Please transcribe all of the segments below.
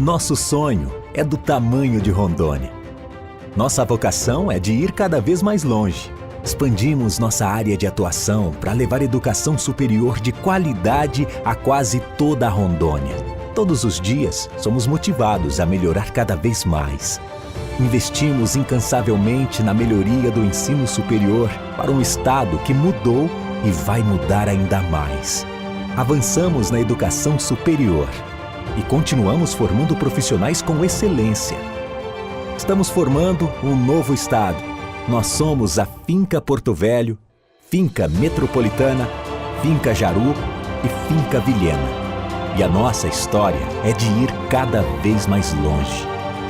Nosso sonho é do tamanho de Rondônia. Nossa vocação é de ir cada vez mais longe. Expandimos nossa área de atuação para levar educação superior de qualidade a quase toda a Rondônia. Todos os dias, somos motivados a melhorar cada vez mais. Investimos incansavelmente na melhoria do ensino superior para um estado que mudou e vai mudar ainda mais. Avançamos na educação superior e continuamos formando profissionais com excelência. Estamos formando um novo estado. Nós somos a Finca Porto Velho, Finca Metropolitana, Finca Jaru e Finca Vilhena. E a nossa história é de ir cada vez mais longe.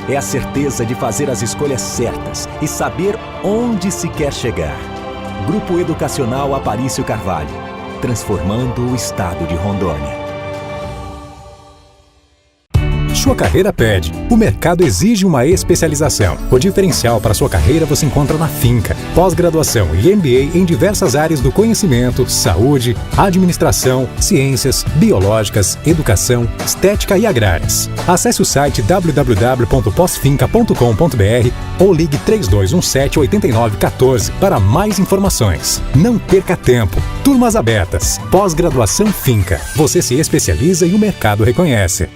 É a certeza de fazer as escolhas certas e saber onde se quer chegar. Grupo Educacional Aparício Carvalho, transformando o estado de Rondônia. Sua carreira pede. O mercado exige uma especialização. O diferencial para sua carreira você encontra na Finca. Pós-graduação e MBA em diversas áreas do conhecimento, saúde, administração, ciências, biológicas, educação, estética e agrárias. Acesse o site www.posfinca.com.br ou ligue 3217-8914 para mais informações. Não perca tempo. Turmas abertas. Pós-graduação Finca. Você se especializa e o mercado reconhece.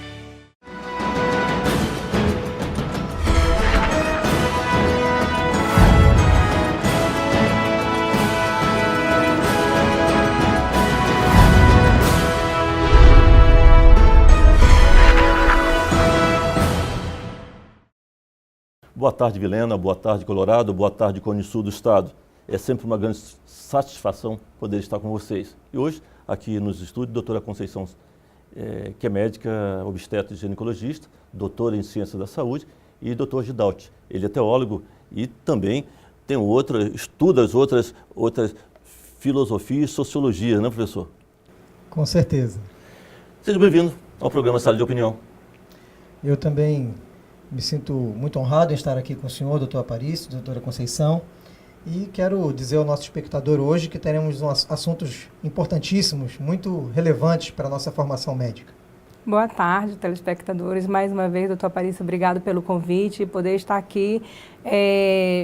Boa tarde, Vilhena. Boa tarde, Colorado. Boa tarde, Cone Sul do Estado. É sempre uma grande satisfação poder estar com vocês. E hoje, aqui nos estúdios, doutora Conceição, que é médica, obstetra e ginecologista, doutora em Ciência da Saúde, e doutor Gidalt. Ele é teólogo e também estuda as outras filosofias e sociologia, né, professor? Com certeza. Seja bem-vindo ao programa Sala de Opinião. Eu também me sinto muito honrado em estar aqui com o senhor, doutor Aparício, doutora Conceição, e quero dizer ao nosso espectador hoje que teremos assuntos importantíssimos, muito relevantes para a nossa formação médica. Boa tarde, telespectadores. Mais uma vez, doutor Aparício, obrigado pelo convite e poder estar aqui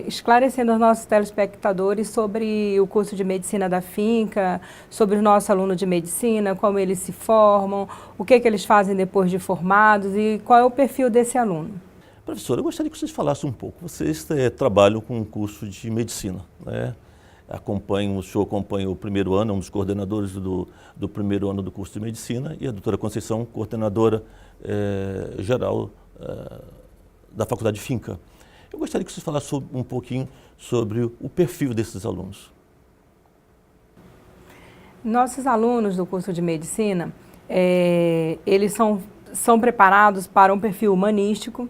esclarecendo aos nossos telespectadores sobre o curso de medicina da Finca, sobre o nosso aluno de medicina, como eles se formam, o que eles fazem depois de formados e qual é o perfil desse aluno. Professor, eu gostaria que vocês falassem um pouco. Vocês trabalham com um curso de medicina, né? O senhor acompanha o primeiro ano, é um dos coordenadores do primeiro ano do curso de medicina, e a doutora Conceição, coordenadora geral da Faculdade Finca. Eu gostaria que vocês falassem um pouquinho sobre o perfil desses alunos. Nossos alunos do curso de medicina, eles são preparados para um perfil humanístico,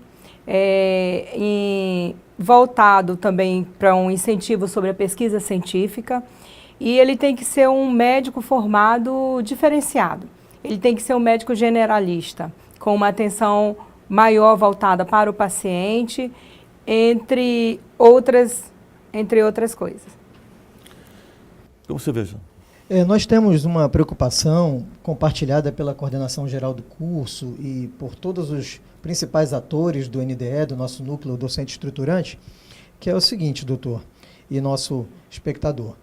voltado também para um incentivo sobre a pesquisa científica, e ele tem que ser um médico formado diferenciado. Ele tem que ser um médico generalista, com uma atenção maior voltada para o paciente, entre outras coisas. Como você veja? Nós temos uma preocupação compartilhada pela coordenação geral do curso e por todos os principais atores do NDE, do nosso núcleo docente estruturante, que é o seguinte, doutor, e nosso espectador.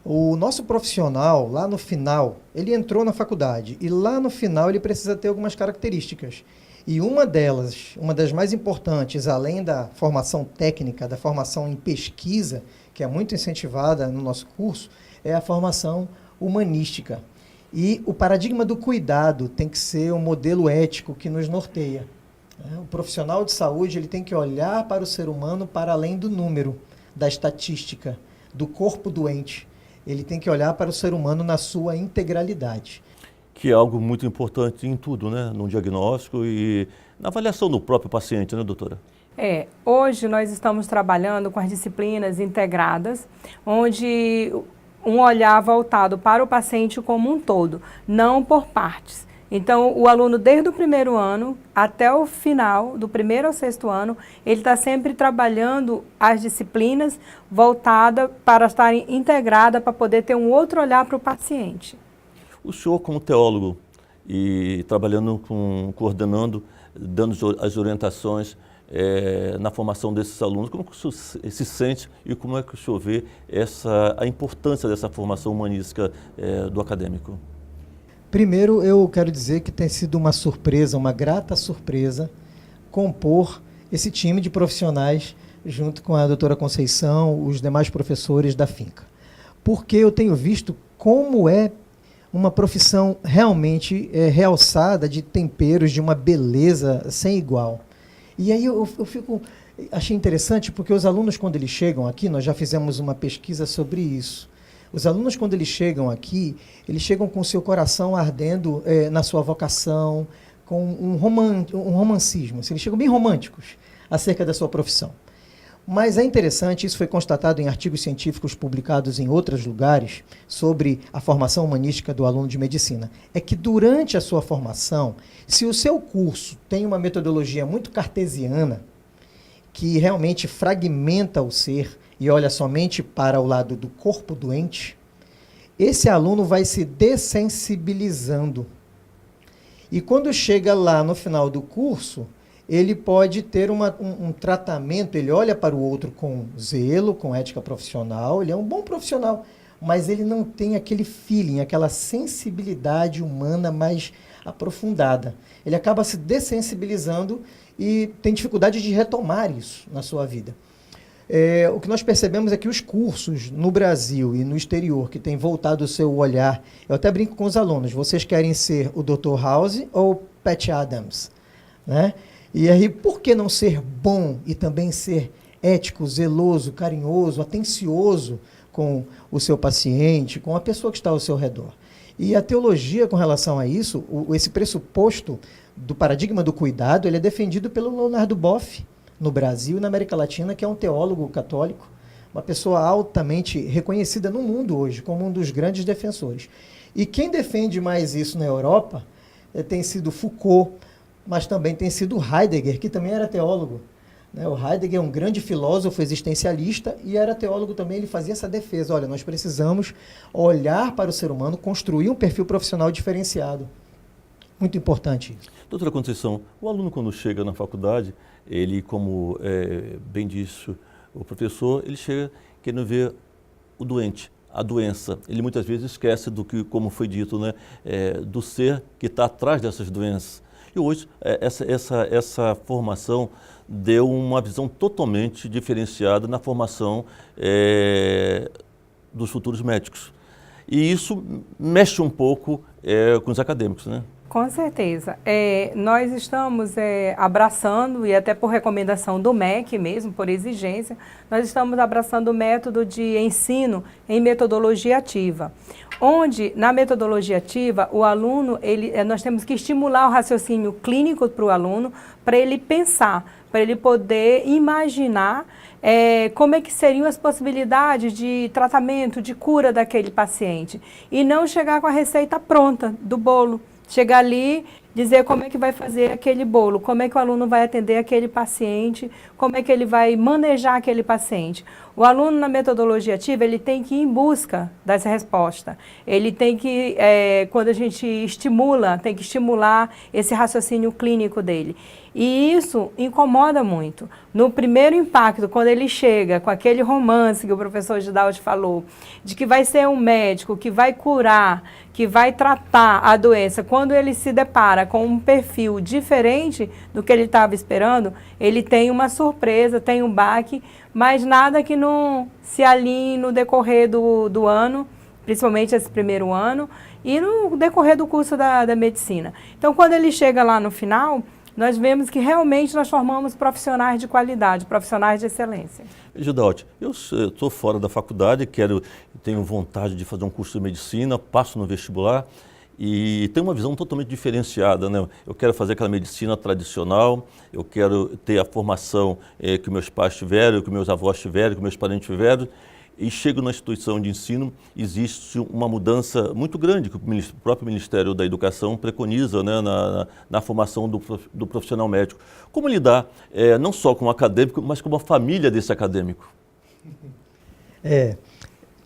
O nosso profissional, lá no final, ele entrou na faculdade e lá no final ele precisa ter algumas características. E uma das mais importantes, além da formação técnica, da formação em pesquisa, que é muito incentivada no nosso curso, é a formação humanística. E o paradigma do cuidado tem que ser um modelo ético que nos norteia. O profissional de saúde ele tem que olhar para o ser humano para além do número, da estatística, do corpo doente. Ele tem que olhar para o ser humano na sua integralidade. Que é algo muito importante em tudo, né? No diagnóstico e na avaliação do próprio paciente, né, doutora? Hoje nós estamos trabalhando com as disciplinas integradas, onde um olhar voltado para o paciente como um todo, não por partes. Então, o aluno, desde o primeiro ano até o final, do primeiro ao sexto ano, ele está sempre trabalhando as disciplinas voltadas para estarem integradas, para poder ter um outro olhar para o paciente. O senhor, como teólogo e trabalhando coordenando dando as orientações na formação desses alunos. Como que o senhor se sente e como é que o senhor vê a importância dessa formação humanística do acadêmico? Primeiro, eu quero dizer que tem sido uma surpresa, uma grata surpresa, compor esse time de profissionais junto com a doutora Conceição, os demais professores da finca. Porque eu tenho visto como é uma profissão realmente realçada de temperos, de uma beleza sem igual. E aí achei interessante porque os alunos, quando eles chegam aqui, nós já fizemos uma pesquisa sobre isso. Os alunos, quando eles chegam aqui, eles chegam com o seu coração ardendo na sua vocação, com um romancismo. Eles chegam bem românticos acerca da sua profissão. Mas é interessante, isso foi constatado em artigos científicos publicados em outros lugares sobre a formação humanística do aluno de medicina, é que durante a sua formação, se o seu curso tem uma metodologia muito cartesiana, que realmente fragmenta o ser e olha somente para o lado do corpo doente, esse aluno vai se dessensibilizando. E quando chega lá no final do curso, ele pode ter um tratamento, ele olha para o outro com zelo, com ética profissional, ele é um bom profissional, mas ele não tem aquele feeling, aquela sensibilidade humana mais aprofundada. Ele acaba se dessensibilizando e tem dificuldade de retomar isso na sua vida. O que nós percebemos é que os cursos no Brasil e no exterior que têm voltado o seu olhar, eu até brinco com os alunos, vocês querem ser o Dr. House ou o Patch Adams, né? E aí, por que não ser bom e também ser ético, zeloso, carinhoso, atencioso com o seu paciente, com a pessoa que está ao seu redor? E a teologia, com relação a isso, esse pressuposto do paradigma do cuidado, ele é defendido pelo Leonardo Boff, no Brasil e na América Latina, que é um teólogo católico, uma pessoa altamente reconhecida no mundo hoje, como um dos grandes defensores. E quem defende mais isso na Europa tem sido Foucault, mas também tem sido Heidegger, que também era teólogo. O Heidegger é um grande filósofo existencialista e era teólogo também, ele fazia essa defesa. Olha, nós precisamos olhar para o ser humano, construir um perfil profissional diferenciado. Muito importante isso. Doutora Conceição, o aluno quando chega na faculdade, ele, como bem disse o professor, ele chega querendo ver o doente, a doença. Ele muitas vezes esquece do que, como foi dito, né, do ser que está atrás dessas doenças. E hoje, essa formação deu uma visão totalmente diferenciada na formação dos futuros médicos. E isso mexe um pouco com os acadêmicos, né? Com certeza. Nós estamos abraçando, e até por recomendação do MEC mesmo, por exigência, nós estamos abraçando o método de ensino em metodologia ativa. Onde, na metodologia ativa, o aluno, nós temos que estimular o raciocínio clínico para o aluno, para ele pensar, para ele poder imaginar como é que seriam as possibilidades de tratamento, de cura daquele paciente. E não chegar com a receita pronta do bolo. Chegar ali, dizer como é que vai fazer aquele bolo, como é que o aluno vai atender aquele paciente, como é que ele vai manejar aquele paciente. O aluno, na metodologia ativa, ele tem que ir em busca dessa resposta. Ele tem que, quando a gente estimula, tem que estimular esse raciocínio clínico dele. E isso incomoda muito. No primeiro impacto, quando ele chega com aquele romance que o professor Gidaldi falou, de que vai ser um médico que vai curar, que vai tratar a doença, quando ele se depara com um perfil diferente do que ele estava esperando, ele tem uma surpresa, tem um baque, mas nada que não se alinhe no decorrer do ano, principalmente esse primeiro ano, e no decorrer do curso da medicina. Então, quando ele chega lá no final, nós vemos que realmente nós formamos profissionais de qualidade, profissionais de excelência. Gidaldi, eu estou fora da faculdade, tenho vontade de fazer um curso de medicina, passo no vestibular e tenho uma visão totalmente diferenciada, né? Eu quero fazer aquela medicina tradicional, eu quero ter a formação que meus pais tiveram, que meus avós tiveram, que meus parentes tiveram. E chego na instituição de ensino, existe uma mudança muito grande que o próprio Ministério da Educação preconiza, né, na formação do profissional médico. Como lidar não só com o acadêmico, mas com a família desse acadêmico?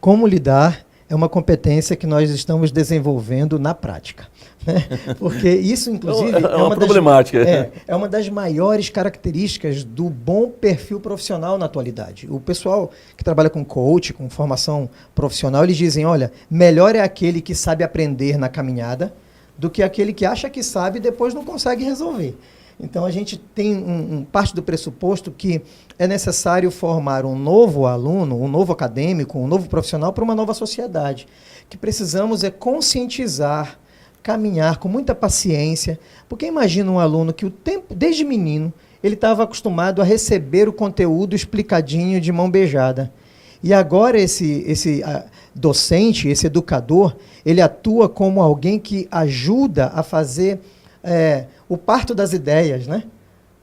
Como lidar é uma competência que nós estamos desenvolvendo na prática, né? Porque isso, inclusive, é uma problemática. É uma das maiores características do bom perfil profissional na atualidade. O pessoal que trabalha com coach, com formação profissional, eles dizem, olha, melhor é aquele que sabe aprender na caminhada do que aquele que acha que sabe e depois não consegue resolver. Então, a gente tem parte do pressuposto que é necessário formar um novo aluno, um novo acadêmico, um novo profissional para uma nova sociedade. O que precisamos é conscientizar, caminhar com muita paciência, porque imagina um aluno que desde menino, ele estava acostumado a receber o conteúdo explicadinho de mão beijada. E agora esse docente, esse educador, ele atua como alguém que ajuda a fazer o parto das ideias, né?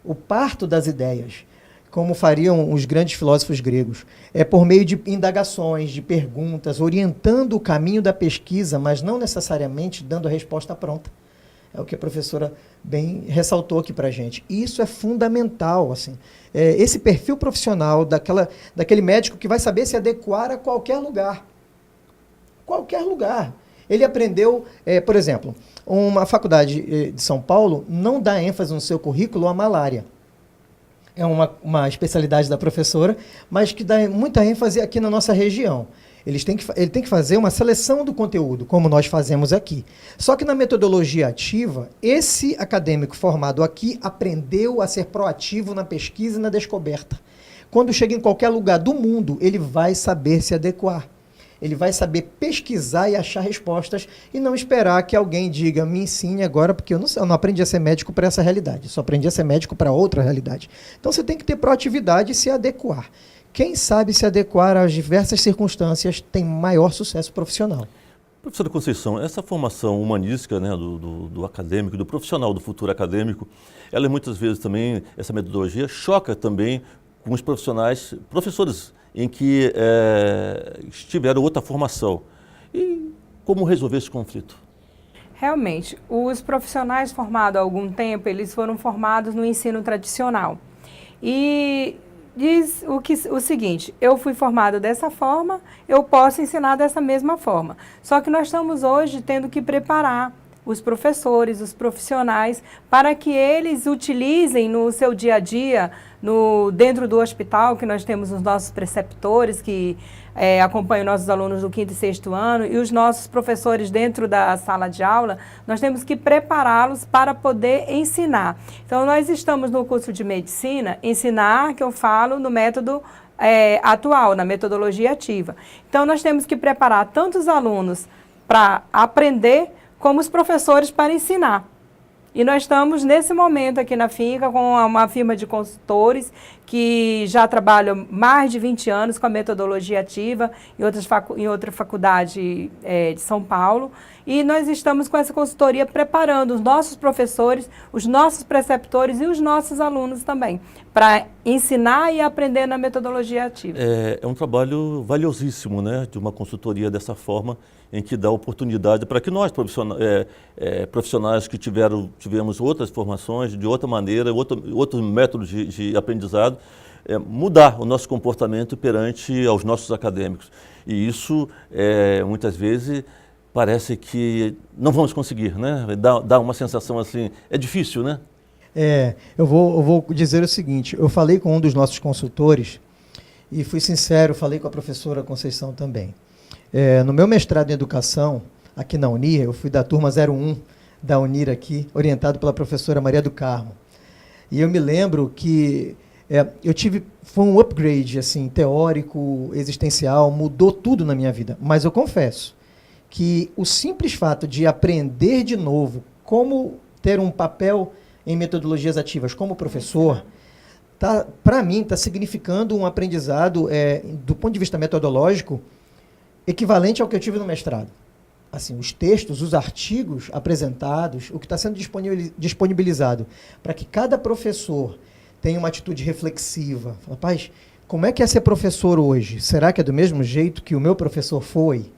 O parto das ideias, como fariam os grandes filósofos gregos. É por meio de indagações, de perguntas, orientando o caminho da pesquisa, mas não necessariamente dando a resposta pronta. É o que a professora bem ressaltou aqui para a gente. Isso é fundamental, assim. Esse perfil profissional daquele médico que vai saber se adequar a qualquer lugar. Qualquer lugar. Ele aprendeu, por exemplo, uma faculdade de São Paulo não dá ênfase no seu currículo à malária. É uma especialidade da professora, mas que dá muita ênfase aqui na nossa região. Ele tem que fazer uma seleção do conteúdo, como nós fazemos aqui. Só que na metodologia ativa, esse acadêmico formado aqui aprendeu a ser proativo na pesquisa e na descoberta. Quando chega em qualquer lugar do mundo, ele vai saber se adequar. Ele vai saber pesquisar e achar respostas e não esperar que alguém diga, me ensine agora, porque eu não aprendi a ser médico para essa realidade, só aprendi a ser médico para outra realidade. Então você tem que ter proatividade e se adequar. Quem sabe se adequar às diversas circunstâncias tem maior sucesso profissional. Professora Conceição, essa formação humanística, né, do acadêmico, do profissional, do futuro acadêmico, ela muitas vezes também, essa metodologia, choca também com os professores em que tiveram outra formação. E como resolver esse conflito? Realmente, os profissionais formados há algum tempo, eles foram formados no ensino tradicional. E diz o seguinte, eu fui formado dessa forma, eu posso ensinar dessa mesma forma. Só que nós estamos hoje tendo que preparar os professores, os profissionais, para que eles utilizem no seu dia a dia, dentro do hospital, que nós temos os nossos preceptores que acompanham nossos alunos do 5º e 6º ano, e os nossos professores dentro da sala de aula, nós temos que prepará-los para poder ensinar. Então, nós estamos no curso de medicina, ensinar, que eu falo, no método atual, na metodologia ativa. Então, nós temos que preparar tanto os alunos para aprender, como os professores para ensinar. E nós estamos, nesse momento, aqui na finca, com uma firma de consultores que já trabalham mais de 20 anos com a metodologia ativa em outra faculdade de São Paulo. E nós estamos com essa consultoria preparando os nossos professores, os nossos preceptores e os nossos alunos também, para ensinar e aprender na metodologia ativa. É um trabalho valiosíssimo, né, de uma consultoria dessa forma, em que dá oportunidade para que nós, profissionais que tivemos outras formações, de outra maneira, outro método de aprendizado, mudar o nosso comportamento perante aos nossos acadêmicos. E isso, muitas vezes, parece que não vamos conseguir, né? Dá uma sensação assim, é difícil, né? Eu vou dizer o seguinte, eu falei com um dos nossos consultores e fui sincero, falei com a professora Conceição também. No meu mestrado em educação, aqui na Unir, eu fui da turma 01 da Unir aqui, orientado pela professora Maria do Carmo. E eu me lembro que foi um upgrade assim, teórico, existencial, mudou tudo na minha vida. Mas eu confesso que o simples fato de aprender de novo como ter um papel em metodologias ativas como professor, para mim, está significando um aprendizado, do ponto de vista metodológico, equivalente ao que eu tive no mestrado. Assim, os textos, os artigos apresentados, o que está sendo disponibilizado para que cada professor tenha uma atitude reflexiva. Rapaz, como é que é ser professor hoje? Será que é do mesmo jeito que o meu professor foi?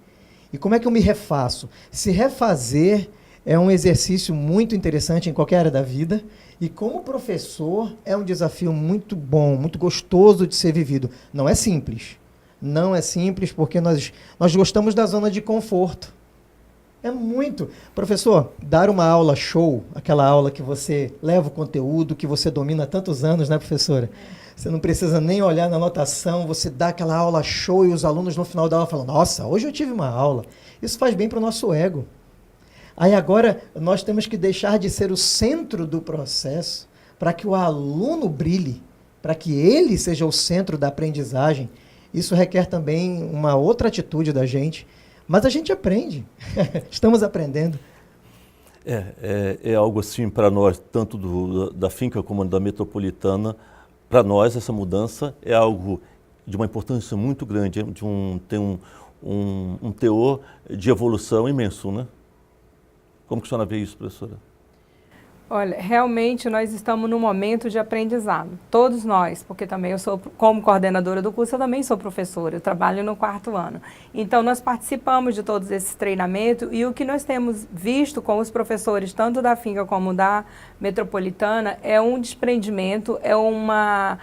E como é que eu me refaço? Se refazer é um exercício muito interessante em qualquer área da vida e como professor é um desafio muito bom, muito gostoso de ser vivido. Não é simples, Não é simples porque nós gostamos da zona de conforto. É muito. Professor, dar uma aula show, aquela aula que você leva o conteúdo, que você domina há tantos anos, né, professora? Você não precisa nem olhar na anotação, você dá aquela aula show e os alunos no final da aula falam, nossa, hoje eu tive uma aula. Isso faz bem para o nosso ego. Aí agora nós temos que deixar de ser o centro do processo para que o aluno brilhe, para que ele seja o centro da aprendizagem. Isso requer também uma outra atitude da gente, mas a gente aprende, estamos aprendendo. É algo assim para nós, tanto da finca como da metropolitana, para nós essa mudança é algo de uma importância muito grande, tem um teor de evolução imenso, né? Como que a senhora vê isso, professora? Olha, realmente nós estamos num momento de aprendizado, todos nós, porque também eu sou, como coordenadora do curso, eu também sou professora, eu trabalho no 4º ano. Então, nós participamos de todos esses treinamentos e o que nós temos visto com os professores, tanto da finca como da metropolitana, é um desprendimento, é uma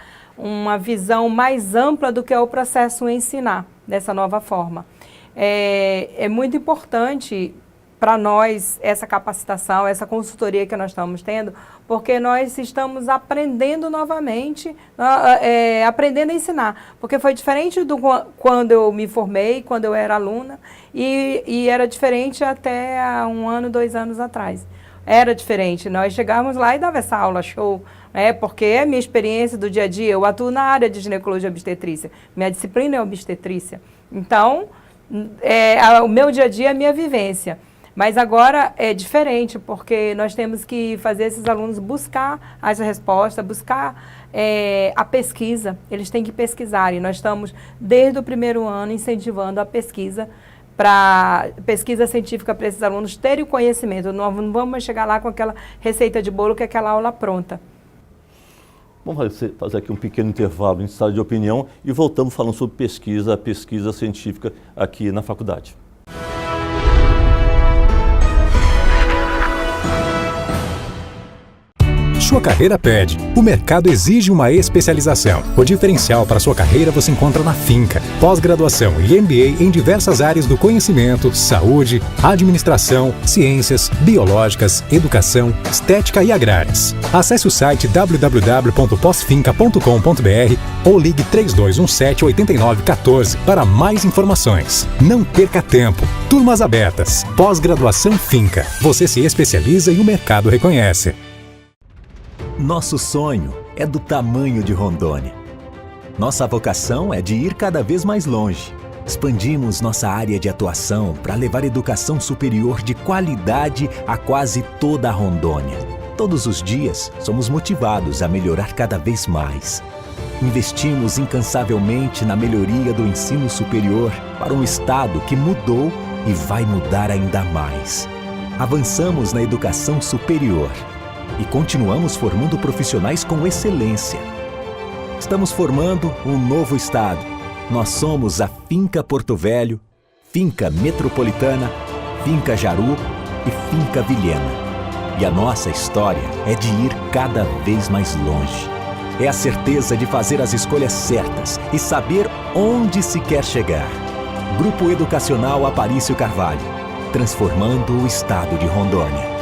visão mais ampla do que é o processo ensinar, dessa nova forma. É muito importante para nós essa capacitação, essa consultoria que nós estamos tendo, porque nós estamos aprendendo novamente, aprendendo a ensinar. Porque foi diferente do quando eu me formei, quando eu era aluna, e era diferente até há 1 ano, 2 anos atrás. Era diferente, nós chegávamos lá e dava essa aula show, porque é minha experiência do dia a dia, eu atuo na área de ginecologia e obstetrícia, minha disciplina é obstetrícia. Então, o meu dia a dia é a minha vivência. Mas agora é diferente, porque nós temos que fazer esses alunos buscar as respostas, buscar a pesquisa. Eles têm que pesquisar e nós estamos, desde o 1º ano, incentivando a pesquisa, pesquisa científica para esses alunos terem o conhecimento. Nós não vamos chegar lá com aquela receita de bolo, que é aquela aula pronta. Vamos fazer aqui um pequeno intervalo em sala de opinião e voltamos falando sobre pesquisa científica aqui na faculdade. Sua carreira pede. O mercado exige uma especialização. O diferencial para sua carreira você encontra na Finca. Pós-graduação e MBA em diversas áreas do conhecimento, saúde, administração, ciências, biológicas, educação, estética e agrárias. Acesse o site www.posfinca.com.br ou ligue 3217-8914 para mais informações. Não perca tempo. Turmas abertas. Pós-graduação Finca. Você se especializa e o mercado reconhece. Nosso sonho é do tamanho de Rondônia. Nossa vocação é de ir cada vez mais longe. Expandimos nossa área de atuação para levar educação superior de qualidade a quase toda a Rondônia. Todos os dias, somos motivados a melhorar cada vez mais. Investimos incansavelmente na melhoria do ensino superior para um estado que mudou e vai mudar ainda mais. Avançamos na educação superior e continuamos formando profissionais com excelência. Estamos formando um novo estado. Nós somos a Finca Porto Velho, Finca Metropolitana, Finca Jaru e Finca Vilhena. E a nossa história é de ir cada vez mais longe. É a certeza de fazer as escolhas certas e saber onde se quer chegar. Grupo Educacional Aparício Carvalho, transformando o estado de Rondônia.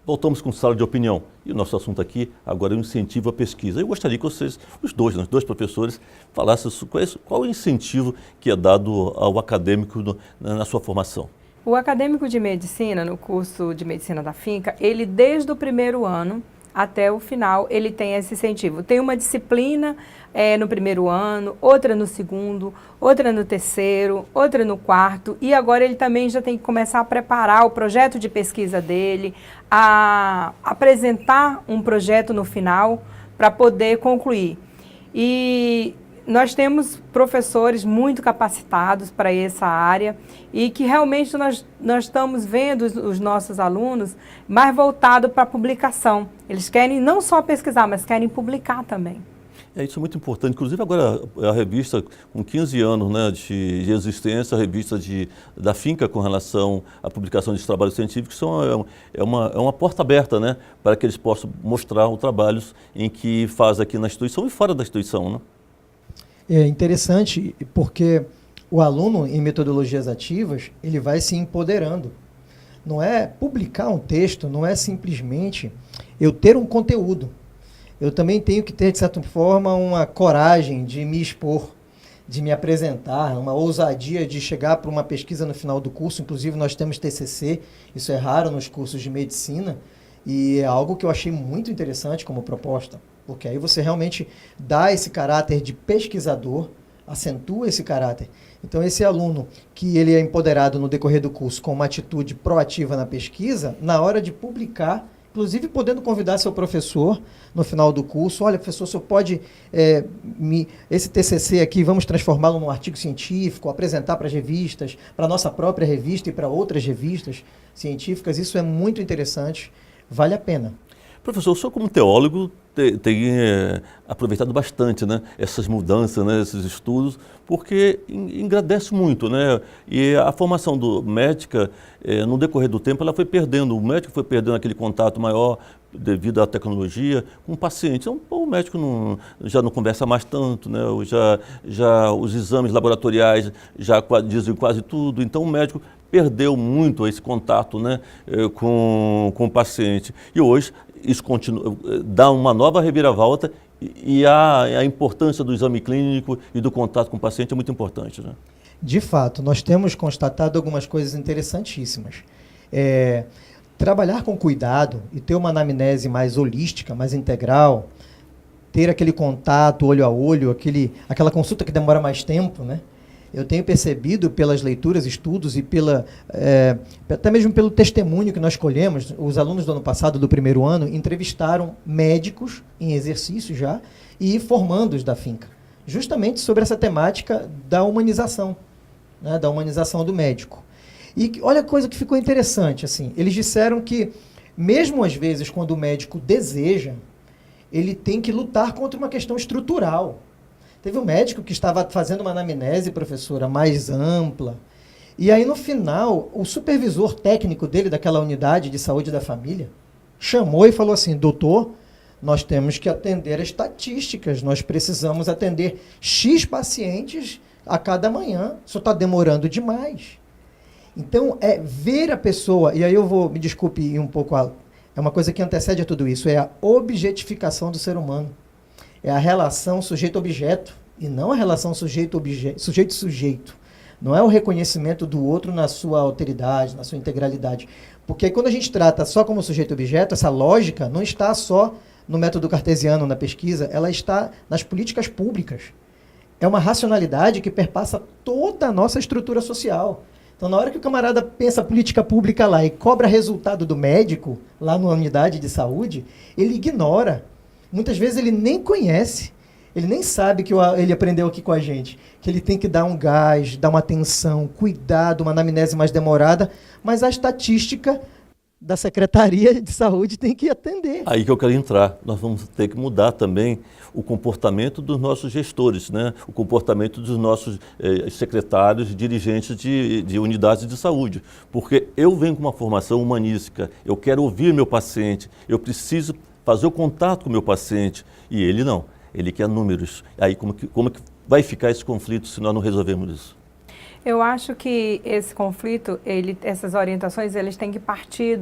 Voltamos com sala de opinião. E o nosso assunto aqui agora é o incentivo à pesquisa. Eu gostaria que vocês, os dois professores, falassem qual é o incentivo que é dado ao acadêmico na sua formação. O acadêmico de medicina, no curso de medicina da Finca, ele desde o 1º ano até o final, ele tem esse incentivo. Tem uma disciplina no 1º ano, outra no 2º, outra no 3º, outra no 4º, e agora ele também já tem que começar a preparar o projeto de pesquisa dele, a apresentar um projeto no final para poder concluir. E nós temos professores muito capacitados para essa área e que realmente nós estamos vendo os nossos alunos mais voltados para a publicação. Eles querem não só pesquisar, mas querem publicar também. Isso é muito importante. Inclusive, agora, a revista, com 15 anos, né, de existência, a revista da Finca com relação à publicação de trabalhos científicos, é uma porta aberta, né, para que eles possam mostrar os trabalhos em que faz aqui na instituição e fora da instituição. Né? É interessante porque o aluno, em metodologias ativas, ele vai se empoderando. Não é publicar um texto, não é simplesmente eu ter um conteúdo. Eu também tenho que ter, de certa forma, uma coragem de me expor, de me apresentar, uma ousadia de chegar para uma pesquisa no final do curso. Inclusive, nós temos TCC, isso é raro nos cursos de medicina, e é algo que eu achei muito interessante como proposta, porque aí você realmente dá esse caráter de pesquisador, acentua esse caráter. Então, esse aluno que ele é empoderado no decorrer do curso com uma atitude proativa na pesquisa, na hora de publicar, inclusive podendo convidar seu professor no final do curso, olha, professor, o senhor pode, esse TCC aqui, vamos transformá-lo num artigo científico, apresentar para as revistas, para a nossa própria revista e para outras revistas científicas, isso é muito interessante, vale a pena. Professor, o senhor como teólogo tem aproveitado bastante, né, essas mudanças, né, esses estudos, porque engrandece muito, né? E a formação médica, no decorrer do tempo, ela foi perdendo, o médico foi perdendo aquele contato maior devido à tecnologia com o paciente. Então, o médico já não conversa mais tanto, né? Já os exames laboratoriais já dizem quase tudo, então o médico perdeu muito esse contato, né, com o paciente. E hoje isso continua, dá uma nova reviravolta e a importância do exame clínico e do contato com o paciente é muito importante. Né? De fato, nós temos constatado algumas coisas interessantíssimas. Trabalhar com cuidado e ter uma anamnese mais holística, mais integral, ter aquele contato olho a olho, aquela consulta que demora mais tempo, né? Eu tenho percebido pelas leituras, estudos e até mesmo pelo testemunho que nós colhemos, os alunos do ano passado, do primeiro ano, entrevistaram médicos em exercício já e formandos da finca, justamente sobre essa temática da humanização, né, da humanização do médico. E olha a coisa que ficou interessante, assim, eles disseram que, mesmo às vezes, quando o médico deseja, ele tem que lutar contra uma questão estrutural. Teve um médico que estava fazendo uma anamnese, professora, mais ampla. E aí, no final, o supervisor técnico dele, daquela unidade de saúde da família, chamou e falou assim, doutor, nós temos que atender as estatísticas, nós precisamos atender X pacientes a cada manhã, isso está demorando demais. Então, ver a pessoa, e aí me desculpe um pouco, é uma coisa que antecede a tudo isso, é a objetificação do ser humano. É a relação sujeito-objeto, e não a relação sujeito-sujeito. Não é o reconhecimento do outro na sua alteridade, na sua integralidade. Porque aí, quando a gente trata só como sujeito-objeto, essa lógica não está só no método cartesiano, na pesquisa, ela está nas políticas públicas. É uma racionalidade que perpassa toda a nossa estrutura social. Então, na hora que o camarada pensa política pública lá e cobra resultado do médico, lá na unidade de saúde, ele ignora. Muitas vezes ele nem conhece, ele nem sabe que ele aprendeu aqui com a gente, que ele tem que dar um gás, dar uma atenção, cuidado, uma anamnese mais demorada, mas a estatística da Secretaria de Saúde tem que atender. Aí que eu quero entrar, nós vamos ter que mudar também o comportamento dos nossos gestores, né? O comportamento dos nossos secretários, dirigentes de unidades de saúde, porque eu venho com uma formação humanística, eu quero ouvir meu paciente, eu preciso fazer o contato com o meu paciente, e ele não, ele quer números. Aí como que vai ficar esse conflito se nós não resolvermos isso? Eu acho que esse conflito, essas orientações, eles têm que partir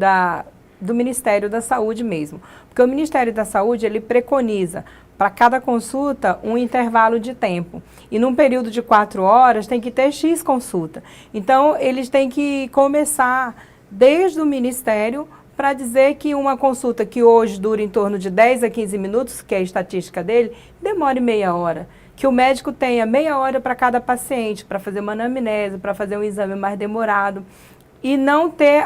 do Ministério da Saúde mesmo. Porque o Ministério da Saúde, ele preconiza para cada consulta um intervalo de tempo. E num período de 4 horas tem que ter X consulta. Então, eles têm que começar desde o Ministério para dizer que uma consulta que hoje dura em torno de 10 a 15 minutos, que é a estatística dele, demore meia hora. Que o médico tenha meia hora para cada paciente, para fazer uma anamnese, para fazer um exame mais demorado. E não ter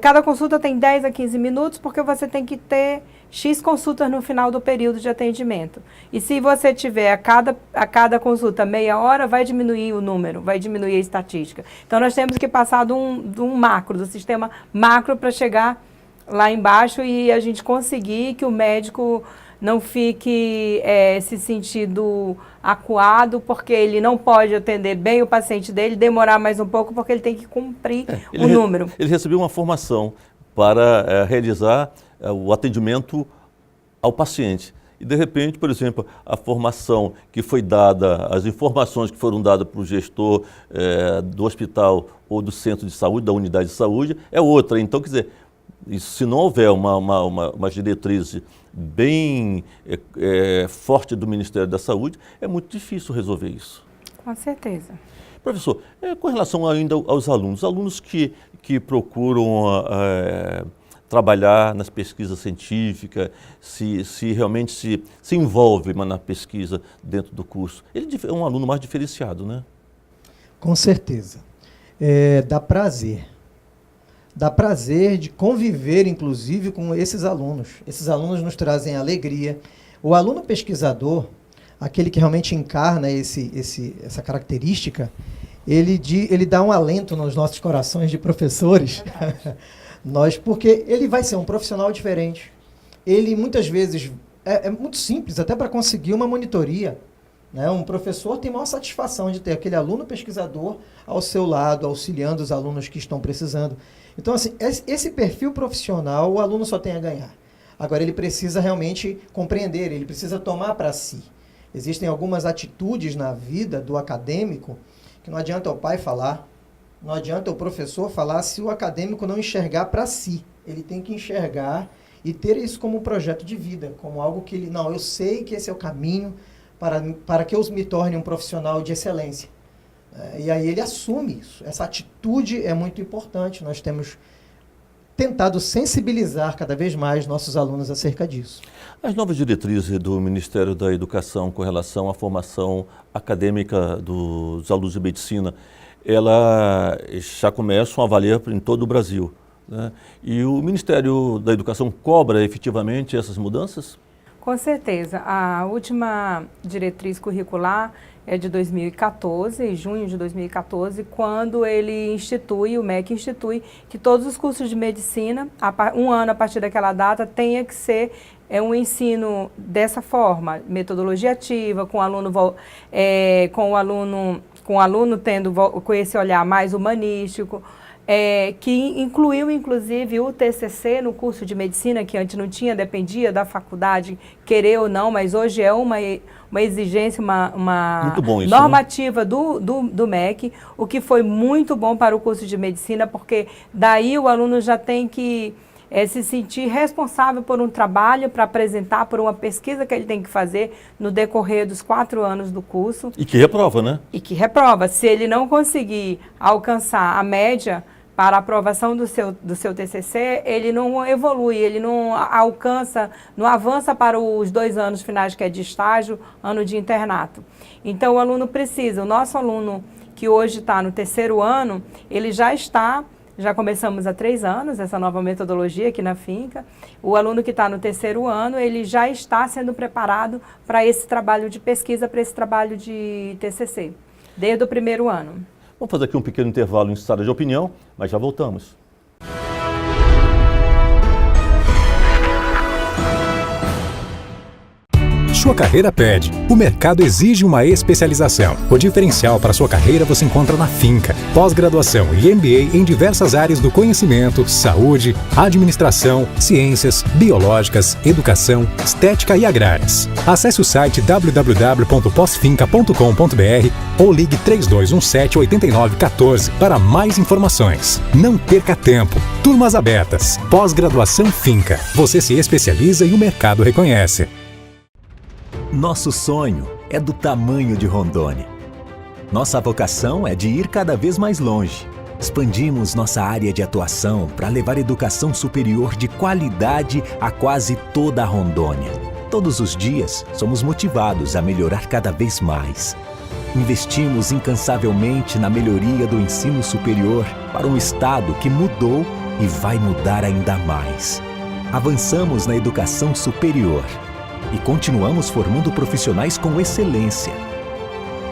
cada consulta tem 10 a 15 minutos, porque você tem que ter X consultas no final do período de atendimento. E se você tiver a cada consulta meia hora, vai diminuir o número, vai diminuir a estatística. Então, nós temos que passar de um macro, do sistema macro, para chegar lá embaixo e a gente conseguir que o médico não fique se sentindo acuado, porque ele não pode atender bem o paciente dele, demorar mais um pouco, porque ele tem que cumprir o número. Ele recebeu uma formação para realizar o atendimento ao paciente. E, de repente, por exemplo, a formação que foi dada, as informações que foram dadas para o gestor do hospital ou do centro de saúde, da unidade de saúde, é outra. Então, quer dizer, se não houver uma diretriz bem forte do Ministério da Saúde, é muito difícil resolver isso. Com certeza. Professor, com relação ainda aos alunos que procuram trabalhar nas pesquisas científicas, se realmente se envolve na pesquisa dentro do curso, ele é um aluno mais diferenciado, né? Com certeza. Dá prazer. Dá prazer de conviver, inclusive, com esses alunos. Esses alunos nos trazem alegria. O aluno pesquisador, aquele que realmente encarna essa característica, ele dá um alento nos nossos corações de professores, porque ele vai ser um profissional diferente. Ele, muitas vezes, é muito simples, até para conseguir uma monitoria, né? Um professor tem maior satisfação de ter aquele aluno pesquisador ao seu lado, auxiliando os alunos que estão precisando. Então, assim, esse perfil profissional, o aluno só tem a ganhar. Agora, ele precisa realmente compreender, ele precisa tomar para si. Existem algumas atitudes na vida do acadêmico que não adianta o pai falar, não adianta o professor falar se o acadêmico não enxergar para si. Ele tem que enxergar e ter isso como um projeto de vida, como algo que ele... Não, eu sei que esse é o caminho para que eu me torne um profissional de excelência. E aí ele assume isso. Essa atitude é muito importante. Nós temos tentado sensibilizar cada vez mais nossos alunos acerca disso. As novas diretrizes do Ministério da Educação com relação à formação acadêmica dos alunos de medicina, ela já começam a valer em todo o Brasil, né? E o Ministério da Educação cobra efetivamente essas mudanças? Com certeza. A última diretriz curricular é de 2014, junho de 2014, quando o MEC institui que todos os cursos de medicina, um ano a partir daquela data, tenha que ser um ensino dessa forma, metodologia ativa, com o aluno tendo com esse olhar mais humanístico, que incluiu, inclusive, o TCC no curso de medicina, que antes não tinha, dependia da faculdade, querer ou não, mas hoje é uma exigência, uma isso, normativa, né? do MEC, o que foi muito bom para o curso de medicina, porque daí o aluno já tem que se sentir responsável por um trabalho para apresentar, por uma pesquisa que ele tem que fazer no decorrer dos 4 anos do curso. E que reprova, né? E que reprova. Se ele não conseguir alcançar a média para a aprovação do seu TCC, ele não evolui, ele não alcança, não avança para os 2 anos finais, que é de estágio, ano de internato. Então, o aluno precisa, o nosso aluno que hoje está no 3º ano, ele já começamos há 3 anos, essa nova metodologia aqui na finca. O aluno que está no 3º ano, ele já está sendo preparado para esse trabalho de pesquisa, para esse trabalho de TCC, desde o 1º ano. Vamos fazer aqui um pequeno intervalo em Sala de Opinião, mas já voltamos. Sua carreira pede. O mercado exige uma especialização. O diferencial para sua carreira você encontra na Finca. Pós-graduação e MBA em diversas áreas do conhecimento, saúde, administração, ciências, biológicas, educação, estética e agrárias. Acesse o site www.posfinca.com.br ou ligue 3217-8914 para mais informações. Não perca tempo. Turmas abertas. Pós-graduação Finca. Você se especializa e o mercado reconhece. Nosso sonho é do tamanho de Rondônia. Nossa vocação é de ir cada vez mais longe. Expandimos nossa área de atuação para levar educação superior de qualidade a quase toda a Rondônia. Todos os dias, somos motivados a melhorar cada vez mais. Investimos incansavelmente na melhoria do ensino superior para um estado que mudou e vai mudar ainda mais. Avançamos na educação superior e continuamos formando profissionais com excelência.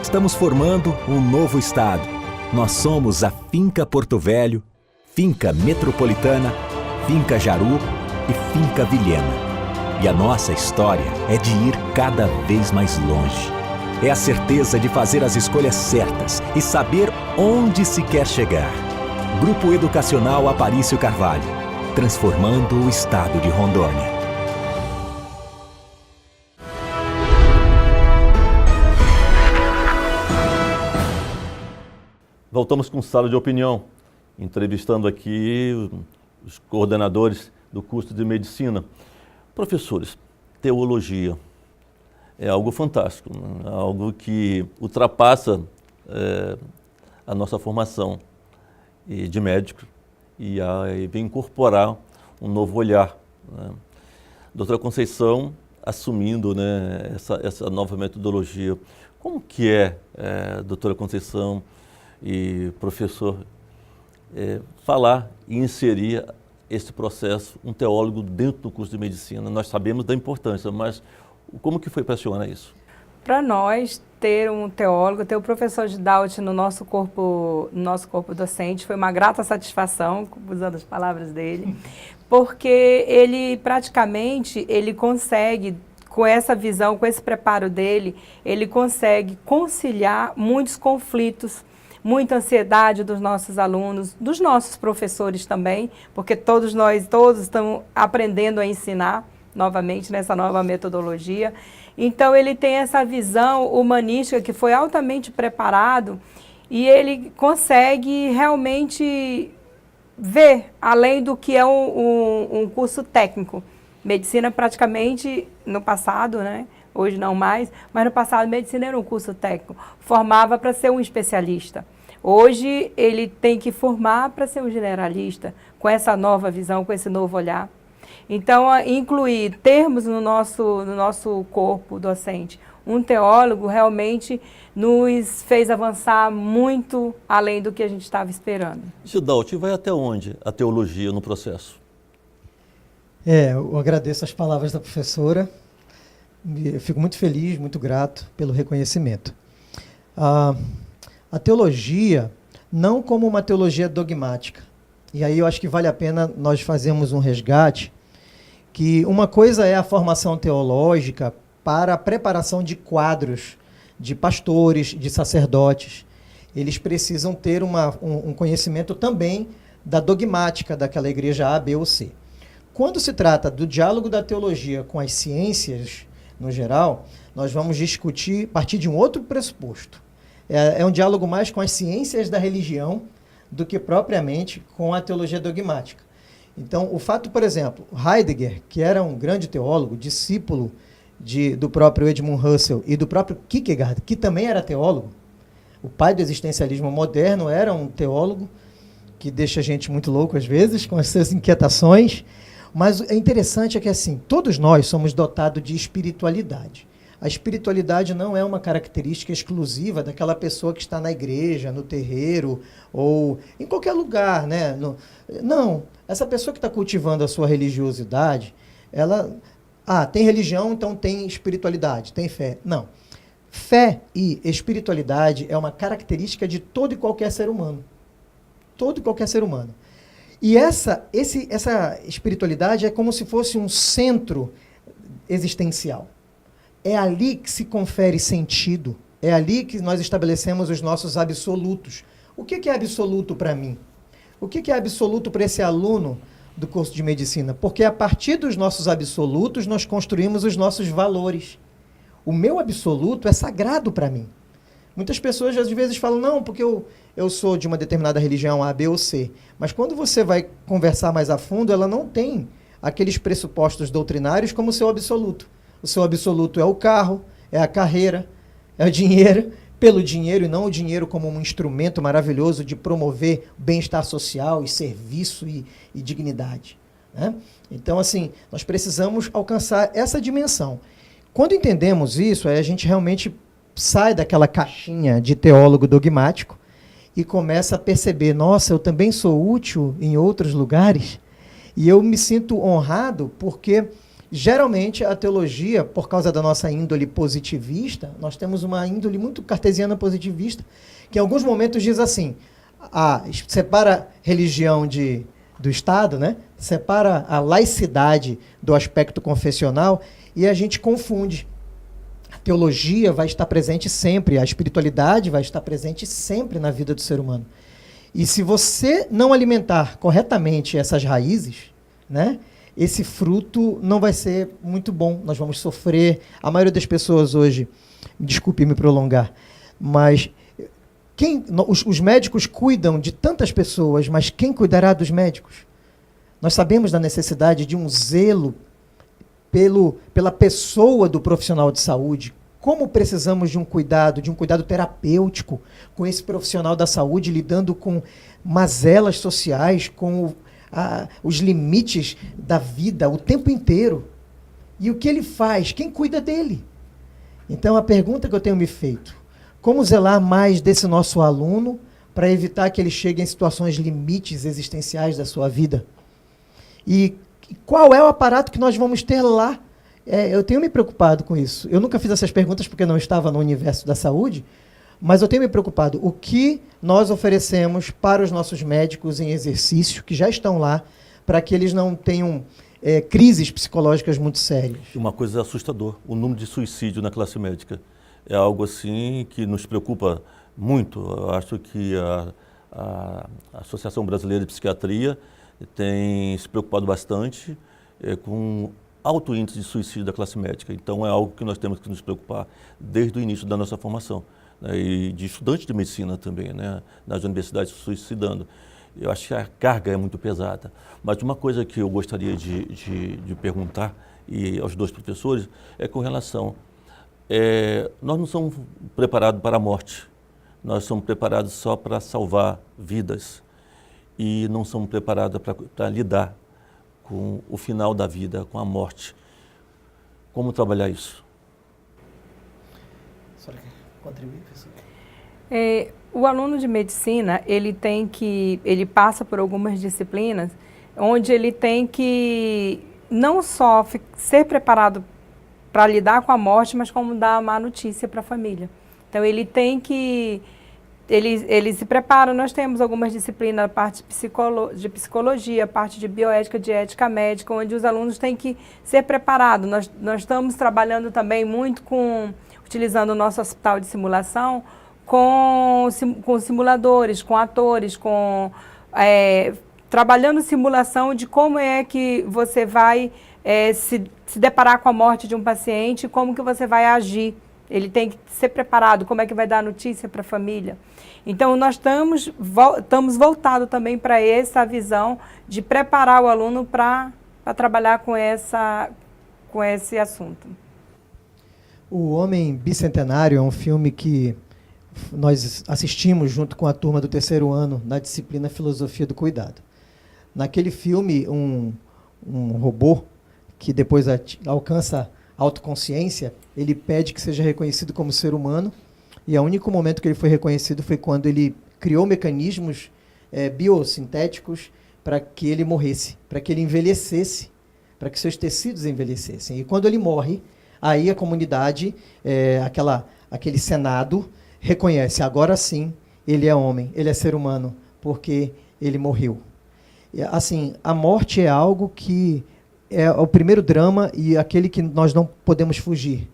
Estamos formando um novo estado. Nós somos a Finca Porto Velho, Finca Metropolitana, Finca Jaru e Finca Vilhena. E a nossa história é de ir cada vez mais longe. É a certeza de fazer as escolhas certas e saber onde se quer chegar. Grupo Educacional Aparício Carvalho, transformando o estado de Rondônia. Voltamos com Sala de Opinião, entrevistando aqui os coordenadores do curso de Medicina. Professores, teologia é algo fantástico, né? Algo que ultrapassa a nossa formação de médico e aí vem incorporar um novo olhar, né? Doutora Conceição assumindo, né, essa nova metodologia. Como que doutora Conceição e professor, falar e inserir esse processo, um teólogo dentro do curso de medicina? Nós sabemos da importância, mas como que foi para a senhora isso? Para nós, ter um teólogo, ter o professor Gidalt no nosso corpo docente, foi uma grata satisfação, usando as palavras dele, porque ele praticamente, ele consegue, com essa visão, com esse preparo dele, ele consegue conciliar muitos conflitos, muita ansiedade dos nossos alunos, dos nossos professores também, porque todos estamos aprendendo a ensinar novamente nessa nova metodologia. Então ele tem essa visão humanística que foi altamente preparado e ele consegue realmente ver além do que é um curso técnico. Medicina praticamente no passado, né? Hoje não mais, mas no passado medicina era um curso técnico, formava para ser um especialista. Hoje ele tem que formar para ser um generalista, com essa nova visão, com esse novo olhar. Então, termos no nosso corpo docente um teólogo realmente nos fez avançar muito além do que a gente estava esperando. Gidalt, vai até onde a teologia no processo? Eu agradeço as palavras da professora. Eu fico muito feliz, muito grato pelo reconhecimento. A teologia, não como uma teologia dogmática. E aí eu acho que vale a pena nós fazermos um resgate, que uma coisa é a formação teológica para a preparação de quadros, de pastores, de sacerdotes. Eles precisam ter um conhecimento também da dogmática daquela igreja A, B ou C. Quando se trata do diálogo da teologia com as ciências, no geral, nós vamos discutir a partir de um outro pressuposto. É um diálogo mais com as ciências da religião do que propriamente com a teologia dogmática. Então, o fato, por exemplo, Heidegger, que era um grande teólogo, discípulo do próprio Edmund Husserl e do próprio Kierkegaard, que também era teólogo, o pai do existencialismo moderno era um teólogo que deixa a gente muito louco às vezes, com as suas inquietações, mas é interessante que assim, todos nós somos dotados de espiritualidade. A espiritualidade não é uma característica exclusiva daquela pessoa que está na igreja, no terreiro ou em qualquer lugar, né? Não, essa pessoa que está cultivando a sua religiosidade, ela tem religião, então tem espiritualidade, tem fé. Não. Fé e espiritualidade é uma característica de todo e qualquer ser humano. Todo e qualquer ser humano. E essa espiritualidade é como se fosse um centro existencial. É ali que se confere sentido, é ali que nós estabelecemos os nossos absolutos. O que é absoluto para mim? O que é absoluto para esse aluno do curso de medicina? Porque a partir dos nossos absolutos nós construímos os nossos valores. O meu absoluto é sagrado para mim. Muitas pessoas às vezes falam, não, porque eu sou de uma determinada religião A, B ou C. Mas quando você vai conversar mais a fundo, ela não tem aqueles pressupostos doutrinários como seu absoluto. O seu absoluto é o carro, é a carreira, é o dinheiro, pelo dinheiro e não o dinheiro como um instrumento maravilhoso de promover bem-estar social e serviço e dignidade, né? Então, assim, nós precisamos alcançar essa dimensão. Quando entendemos isso, aí a gente realmente sai daquela caixinha de teólogo dogmático e começa a perceber, nossa, eu também sou útil em outros lugares e eu me sinto honrado porque... Geralmente, a teologia, por causa da nossa índole positivista, nós temos uma índole muito cartesiana positivista, que em alguns momentos diz assim, separa religião de do Estado, né? Separa a laicidade do aspecto confessional e a gente confunde. A teologia vai estar presente sempre, a espiritualidade vai estar presente sempre na vida do ser humano. E se você não alimentar corretamente essas raízes, né, esse fruto não vai ser muito bom. Nós vamos sofrer. A maioria das pessoas hoje, desculpe me prolongar, mas os médicos cuidam de tantas pessoas, mas quem cuidará dos médicos? Nós sabemos da necessidade de um zelo pela pessoa do profissional de saúde. Como precisamos de um cuidado terapêutico com esse profissional da saúde, lidando com mazelas sociais, com os limites da vida o tempo inteiro. E o que ele faz? Quem cuida dele? Então, a pergunta que eu tenho me feito: como zelar mais desse nosso aluno para evitar que ele chegue em situações limites existenciais da sua vida? E qual é o aparato que nós vamos ter lá? Eu tenho me preocupado com isso. Eu nunca fiz essas perguntas porque não estava no universo da saúde, mas eu tenho me preocupado. O que nós oferecemos para os nossos médicos em exercício, que já estão lá, para que eles não tenham crises psicológicas muito sérias? Uma coisa assustadora, o número de suicídio na classe médica. É algo assim que nos preocupa muito. Eu acho que a Associação Brasileira de Psiquiatria tem se preocupado bastante com alto índice de suicídio da classe médica. Então é algo que nós temos que nos preocupar desde o início da nossa formação, né? E de estudantes de medicina também, né? Nas universidades se suicidando. Eu acho que a carga é muito pesada. Mas uma coisa que eu gostaria de perguntar aos dois professores é com relação... nós não somos preparados para a morte. Nós somos preparados só para salvar vidas. E não somos preparados para lidar com o final da vida, com a morte. Como trabalhar isso? A senhora quer contribuir, professor? O aluno de medicina, ele passa por algumas disciplinas onde ele tem que não só ser preparado para lidar com a morte, mas como dar a má notícia para a família. Então, ele tem que... Ele se prepara. Nós temos algumas disciplinas, a parte de psicologia, a parte de bioética, de ética médica, onde os alunos têm que ser preparados. Nós estamos trabalhando também muito utilizando o nosso hospital de simulação, com simuladores, com atores, trabalhando simulação de como é que você vai se deparar com a morte de um paciente, como que você vai agir. Ele tem que ser preparado, como é que vai dar a notícia para a família. Então, nós estamos voltados também para essa visão de preparar o aluno para trabalhar com esse assunto. O Homem Bicentenário é um filme que nós assistimos junto com a turma do 3º ano na disciplina Filosofia do Cuidado. Naquele filme, um robô que depois alcança autoconsciência, ele pede que seja reconhecido como ser humano, e o único momento que ele foi reconhecido foi quando ele criou mecanismos biosintéticos para que ele morresse, para que ele envelhecesse, para que seus tecidos envelhecessem. E quando ele morre, aí a comunidade, aquele senado, reconhece, agora sim, ele é homem, ele é ser humano, porque ele morreu. E, assim, a morte é algo que é o primeiro drama e aquele que nós não podemos fugir.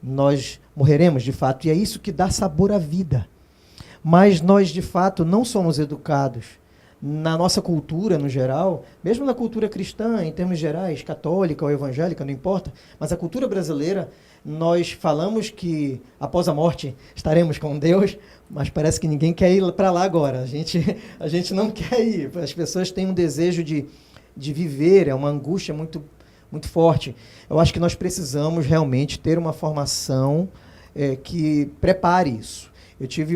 Nós morreremos, de fato, e é isso que dá sabor à vida. Mas nós, de fato, não somos educados. Na nossa cultura, no geral, mesmo na cultura cristã, em termos gerais, católica ou evangélica, não importa, mas a cultura brasileira, nós falamos que após a morte estaremos com Deus, mas parece que ninguém quer ir para lá agora. A gente não quer ir. As pessoas têm um desejo de viver, é uma angústia muito, muito forte. Eu acho que nós precisamos realmente ter uma formação que prepare isso. Eu tive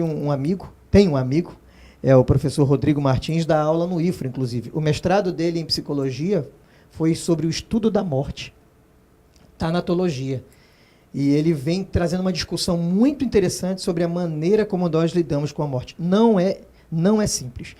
tenho um amigo, o professor Rodrigo Martins, dá aula no IFRA, inclusive. O mestrado dele em psicologia foi sobre o estudo da morte, tanatologia. E ele vem trazendo uma discussão muito interessante sobre a maneira como nós lidamos com a morte. Não é simples.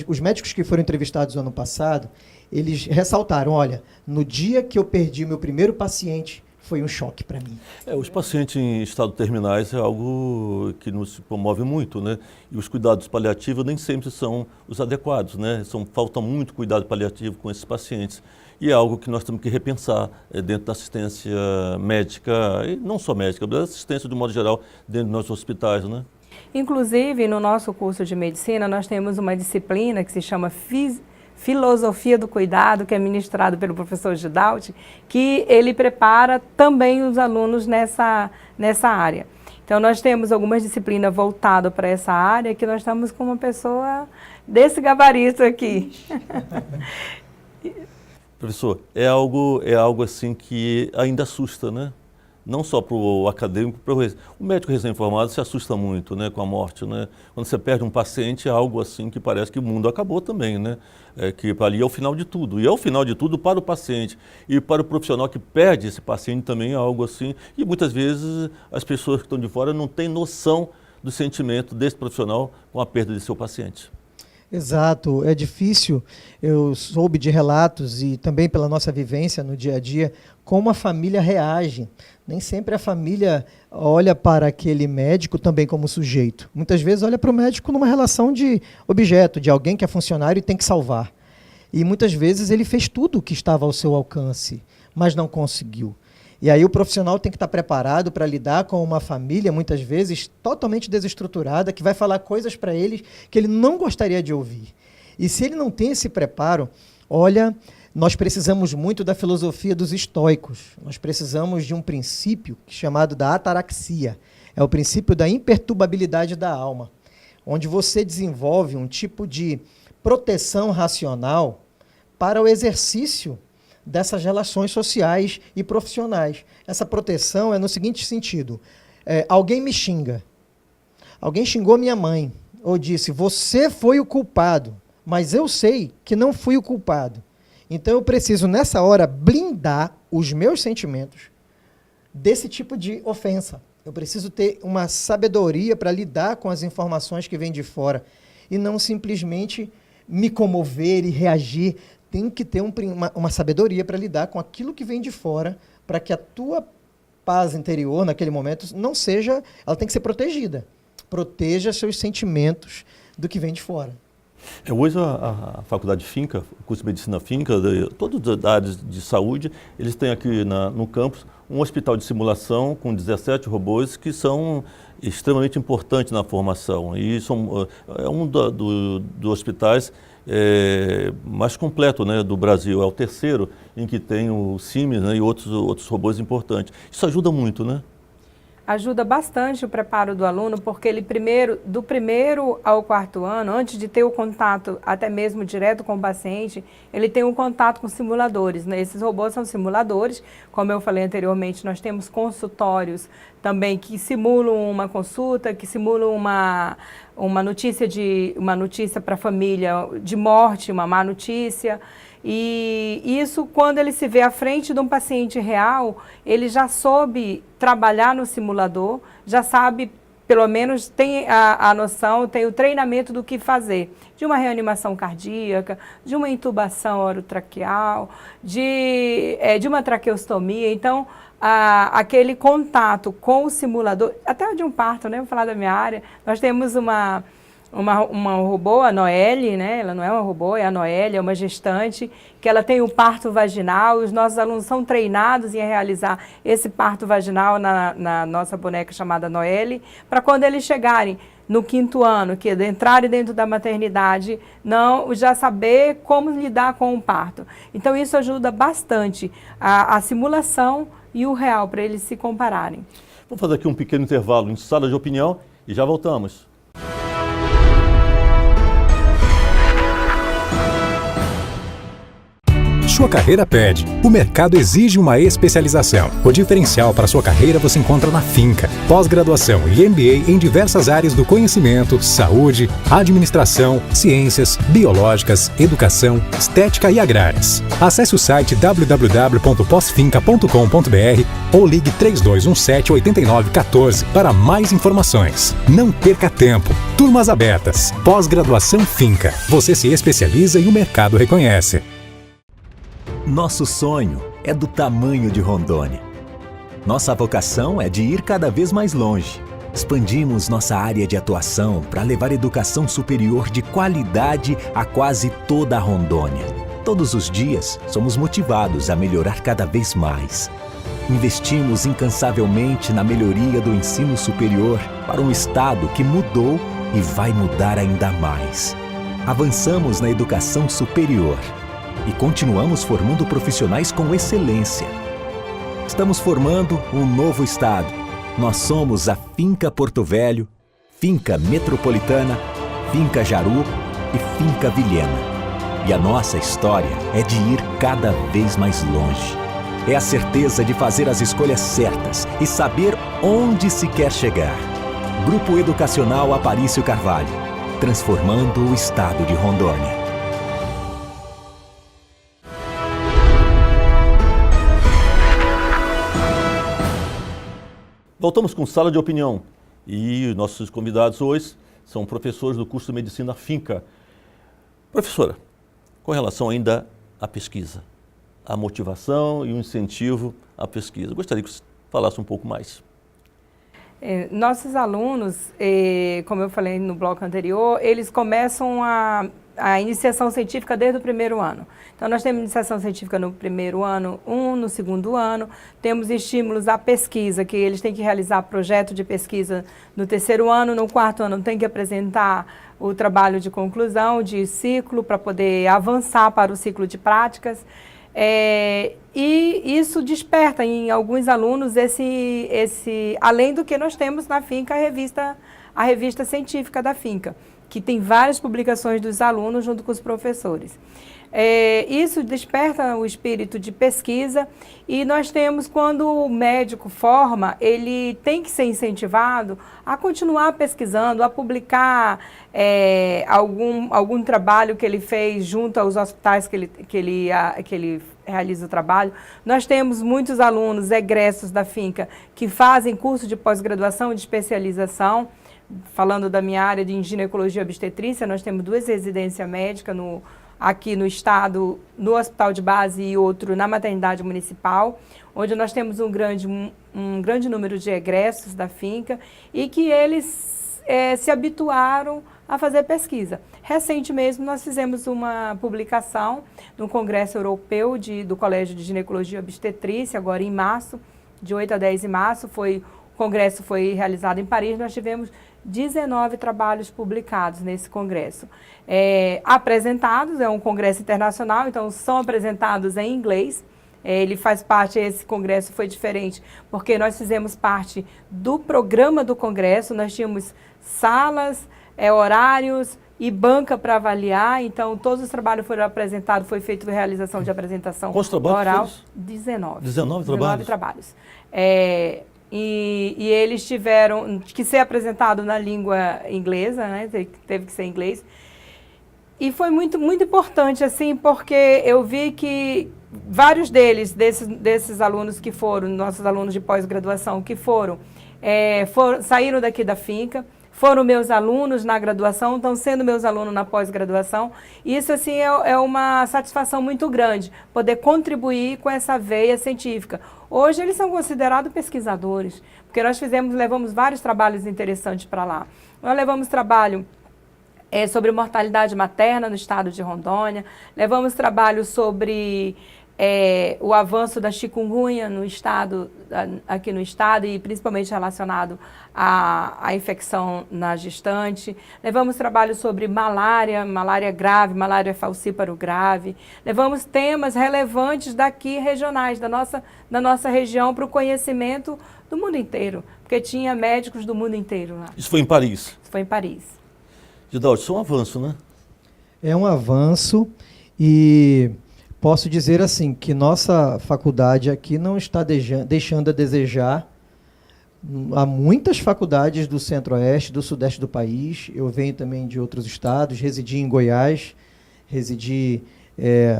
Os médicos que foram entrevistados no ano passado, eles ressaltaram, olha, no dia que eu perdi meu primeiro paciente, foi um choque para mim. Os pacientes em estado terminais é algo que nos comove muito, né? E os cuidados paliativos nem sempre são os adequados, né? Falta muito cuidado paliativo com esses pacientes. E é algo que nós temos que repensar dentro da assistência médica, e não só médica, mas da assistência de modo geral dentro dos nossos hospitais, né? Inclusive, no nosso curso de medicina, nós temos uma disciplina que se chama Filosofia do Cuidado, que é ministrado pelo professor Gidalti, que ele prepara também os alunos nessa área. Então, nós temos algumas disciplinas voltadas para essa área, que nós estamos com uma pessoa desse gabarito aqui. Professor, é algo assim que ainda assusta, né? Não só para o acadêmico, o médico recém-formado se assusta muito, né, com a morte, né? Quando você perde um paciente, é algo assim que parece que o mundo acabou também, né? Que ali é o final de tudo. E é o final de tudo para o paciente. E para o profissional que perde esse paciente também é algo assim. E muitas vezes as pessoas que estão de fora não têm noção do sentimento desse profissional com a perda de seu paciente. Exato, é difícil. Eu soube de relatos e também pela nossa vivência no dia a dia, como a família reage. Nem sempre a família olha para aquele médico também como sujeito. Muitas vezes olha para o médico numa relação de objeto, de alguém que é funcionário e tem que salvar. E muitas vezes ele fez tudo o que estava ao seu alcance, mas não conseguiu. E aí o profissional tem que estar preparado para lidar com uma família, muitas vezes, totalmente desestruturada, que vai falar coisas para ele que ele não gostaria de ouvir. E se ele não tem esse preparo, olha, nós precisamos muito da filosofia dos estoicos. Nós precisamos de um princípio chamado da ataraxia. É o princípio da imperturbabilidade da alma, onde você desenvolve um tipo de proteção racional para o exercício dessas relações sociais e profissionais. Essa proteção é no seguinte sentido: alguém me xinga, alguém xingou minha mãe, ou disse, você foi o culpado, mas eu sei que não fui o culpado. Então eu preciso, nessa hora, blindar os meus sentimentos desse tipo de ofensa. Eu preciso ter uma sabedoria para lidar com as informações que vêm de fora e não simplesmente me comover e reagir. Tem que ter uma sabedoria para lidar com aquilo que vem de fora, para que a tua paz interior, naquele momento, não seja... Ela tem que ser protegida. Proteja seus sentimentos do que vem de fora. Hoje a Faculdade Finca, o curso de Medicina Finca, todas as áreas de saúde, eles têm aqui no campus um hospital de simulação com 17 robôs que são extremamente importantes na formação. E é um dos hospitais mais completo, né, do Brasil. É o terceiro em que tem o Siemens, né, e outros robôs importantes. Isso ajuda muito, né? Ajuda bastante o preparo do aluno, porque ele do primeiro ao quarto ano, antes de ter o contato até mesmo direto com o paciente, ele tem um contato com simuladores, né? Esses robôs são simuladores, como eu falei anteriormente, nós temos consultórios também que simulam uma consulta, que simulam uma notícia para a família de morte, uma má notícia. E isso, quando ele se vê à frente de um paciente real, ele já soube trabalhar no simulador, já sabe, pelo menos tem a noção, tem o treinamento do que fazer, de uma reanimação cardíaca, de uma intubação orotraqueal, de uma traqueostomia. Então, aquele contato com o simulador, até de um parto, né? Vou falar da minha área, nós temos uma robô, a Noelle, né? Ela não é uma robô, é a Noelle, é uma gestante, que ela tem o parto vaginal, os nossos alunos são treinados em realizar esse parto vaginal na nossa boneca chamada Noelle, para quando eles chegarem no 5º ano, que é entrarem dentro da maternidade, já saber como lidar com o parto. Então isso ajuda bastante a simulação e o real, para eles se compararem. Vamos fazer aqui um pequeno intervalo em sala de opinião e já voltamos. Sua carreira pede. O mercado exige uma especialização. O diferencial para sua carreira você encontra na Finca. Pós-graduação e MBA em diversas áreas do conhecimento, saúde, administração, ciências, biológicas, educação, estética e agrárias. Acesse o site www.posfinca.com.br ou ligue 3217-8914 para mais informações. Não perca tempo. Turmas abertas. Pós-graduação Finca. Você se especializa e o mercado reconhece. Nosso sonho é do tamanho de Rondônia. Nossa vocação é de ir cada vez mais longe. Expandimos nossa área de atuação para levar educação superior de qualidade a quase toda a Rondônia. Todos os dias, somos motivados a melhorar cada vez mais. Investimos incansavelmente na melhoria do ensino superior para um estado que mudou e vai mudar ainda mais. Avançamos na educação superior e continuamos formando profissionais com excelência. Estamos formando um novo estado. Nós somos a Finca Porto Velho, Finca Metropolitana, Finca Jaru e Finca Vilhena. E a nossa história é de ir cada vez mais longe. É a certeza de fazer as escolhas certas e saber onde se quer chegar. Grupo Educacional Aparício Carvalho, transformando o estado de Rondônia. Voltamos com Sala de Opinião e nossos convidados hoje são professores do curso de Medicina Finca. Professora, com relação ainda à pesquisa, a motivação e o incentivo à pesquisa, gostaria que você falasse um pouco mais. Nossos alunos, como eu falei no bloco anterior, eles começam a iniciação científica desde o primeiro ano. Então, nós temos iniciação científica no primeiro ano, no segundo ano, temos estímulos à pesquisa, que eles têm que realizar projeto de pesquisa no terceiro ano, no quarto ano tem que apresentar o trabalho de conclusão, de ciclo, para poder avançar para o ciclo de práticas. E isso desperta em alguns alunos além do que nós temos na Finca, a revista científica da Finca, que tem várias publicações dos alunos junto com os professores. Isso desperta o espírito de pesquisa e nós temos, quando o médico forma, ele tem que ser incentivado a continuar pesquisando, a publicar algum trabalho que ele fez junto aos hospitais que ele realiza o trabalho. Nós temos muitos alunos egressos da Finca que fazem curso de pós-graduação, de especialização. Falando da minha área de ginecologia e obstetrícia, nós temos 2 residências médicas aqui no estado, no hospital de base e outro na maternidade municipal, onde nós temos um grande número de egressos da Finca e que eles se habituaram a fazer pesquisa. Recentemente mesmo nós fizemos uma publicação no Congresso Europeu do Colégio de Ginecologia e Obstetrícia, agora em março, de 8 a 10 de março, o congresso foi realizado em Paris, nós tivemos 19 trabalhos publicados nesse congresso. Apresentados, é um congresso internacional, então são apresentados em inglês. Ele faz parte, esse congresso foi diferente, porque nós fizemos parte do programa do congresso, nós tínhamos salas, horários e banca para avaliar, então todos os trabalhos foram apresentados, foi feita a realização de apresentação oral. 19 trabalhos. E eles tiveram que ser apresentado na língua inglesa, né? Teve que ser em inglês. E foi muito, muito importante, assim, porque eu vi que vários desses alunos que foram, nossos alunos de pós-graduação, que saíram daqui da Finca, foram meus alunos na graduação, estão sendo meus alunos na pós-graduação. Isso, assim, é uma satisfação muito grande, poder contribuir com essa veia científica. Hoje, eles são considerados pesquisadores, porque nós levamos vários trabalhos interessantes para lá. Nós levamos trabalho sobre mortalidade materna no estado de Rondônia, levamos trabalho sobre o avanço da chikungunya aqui no estado e principalmente relacionado à infecção na gestante. Levamos trabalho sobre malária grave, malária falcíparo grave. Levamos temas relevantes daqui, regionais, da nossa região, para o conhecimento do mundo inteiro, porque tinha médicos do mundo inteiro lá. Isso foi em Paris? Isso foi em Paris. Gidaldo, isso é um avanço, né? É um avanço e posso dizer assim, que nossa faculdade aqui não está deixando a desejar. Há muitas faculdades do centro-oeste, do sudeste do país. Eu venho também de outros estados, residi em Goiás, residi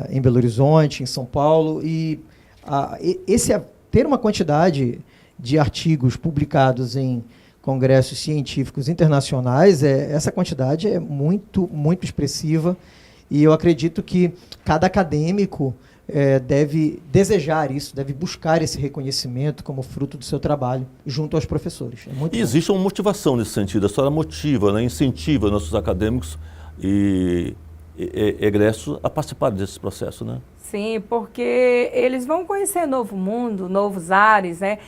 em Belo Horizonte, em São Paulo. E ter uma quantidade de artigos publicados em congressos científicos internacionais, essa quantidade é muito, muito expressiva. E eu acredito que cada acadêmico deve desejar isso, deve buscar esse reconhecimento como fruto do seu trabalho junto aos professores. É muito E bom. existe uma motivação nesse sentido. A senhora motiva, né, incentiva nossos acadêmicos e egressos a participar desse processo, né? Sim, porque eles vão conhecer novo mundo, novos ares, né?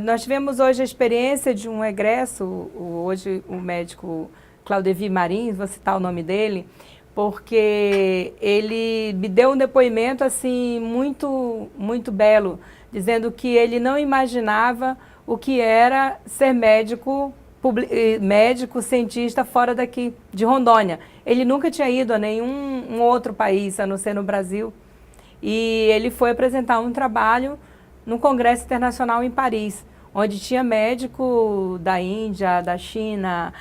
Nós tivemos hoje a experiência de um egresso, hoje o médico Claudevir Marins, vou citar o nome dele, porque ele me deu um depoimento assim muito, muito belo, dizendo que ele não imaginava o que era ser médico, cientista fora daqui, de Rondônia. Ele nunca tinha ido a nenhum outro país, a não ser no Brasil. E ele foi apresentar um trabalho no Congresso Internacional em Paris, onde tinha médico da Índia, da China,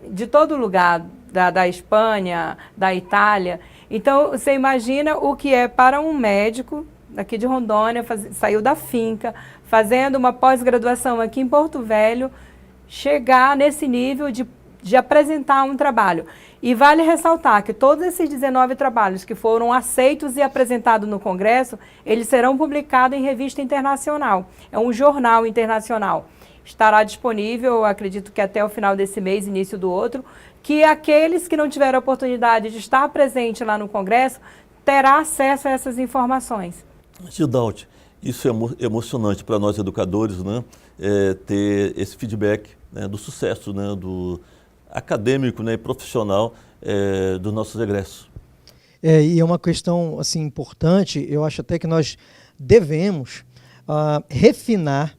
de todo lugar, da Espanha, da Itália. Então, você imagina o que é para um médico daqui de Rondônia, saiu da finca, fazendo uma pós-graduação aqui em Porto Velho, chegar nesse nível de apresentar um trabalho. E vale ressaltar que todos esses 19 trabalhos que foram aceitos e apresentados no Congresso, eles serão publicados em revista internacional. É um jornal internacional. Estará disponível, acredito que até o final desse mês, início do outro, que aqueles que não tiveram a oportunidade de estar presente lá no Congresso, terá acesso a essas informações. Gildaut, isso é emocionante para nós educadores, né? Ter esse feedback, né, do sucesso, né, do acadêmico, né, e profissional dos nossos egressos. E é uma questão assim, importante, eu acho até que nós devemos refinar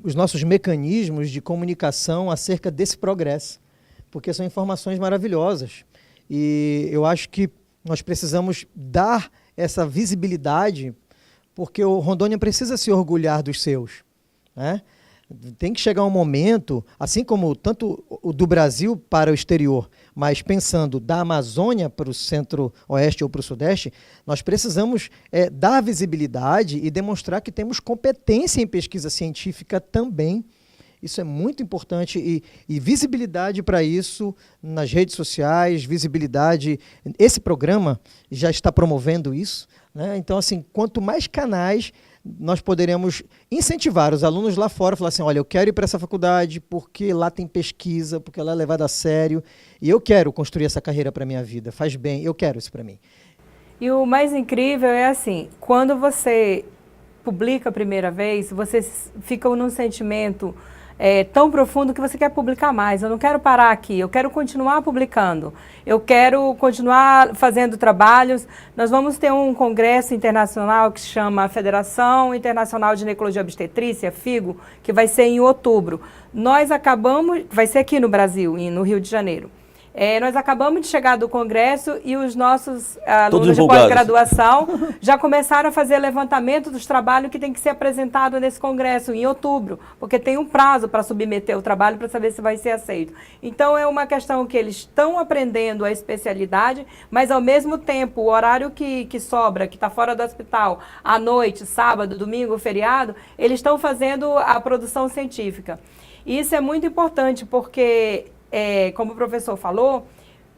os nossos mecanismos de comunicação acerca desse progresso, porque são informações maravilhosas. E eu acho que nós precisamos dar essa visibilidade, porque o Rondônia precisa se orgulhar dos seus, né? Tem que chegar um momento, assim como tanto o do Brasil para o exterior, mas pensando da Amazônia para o centro-oeste ou para o sudeste, nós precisamos dar visibilidade e demonstrar que temos competência em pesquisa científica também. Isso é muito importante e visibilidade para isso nas redes sociais, visibilidade. Esse programa já está promovendo isso, né? Então, assim, quanto mais canais nós poderemos incentivar os alunos lá fora, falar assim, olha, eu quero ir para essa faculdade porque lá tem pesquisa, porque lá é levado a sério, e eu quero construir essa carreira para a minha vida, faz bem, eu quero isso para mim. E o mais incrível é assim, quando você publica a primeira vez, você fica num sentimento tão profundo que você quer publicar mais. Eu não quero parar aqui, eu quero continuar publicando, eu quero continuar fazendo trabalhos. Nós vamos ter um congresso internacional que se chama Federação Internacional de Ginecologia e Obstetrícia, FIGO, que vai ser em outubro. Vai ser aqui no Brasil, no Rio de Janeiro. Nós acabamos de chegar do congresso e os nossos alunos de pós-graduação já começaram a fazer levantamento dos trabalhos que tem que ser apresentado nesse congresso em outubro, porque tem um prazo para submeter o trabalho para saber se vai ser aceito. Então é uma questão que eles estão aprendendo a especialidade, mas ao mesmo tempo o horário que sobra, que está fora do hospital, à noite, sábado, domingo, feriado, eles estão fazendo a produção científica. E isso é muito importante porque como o professor falou,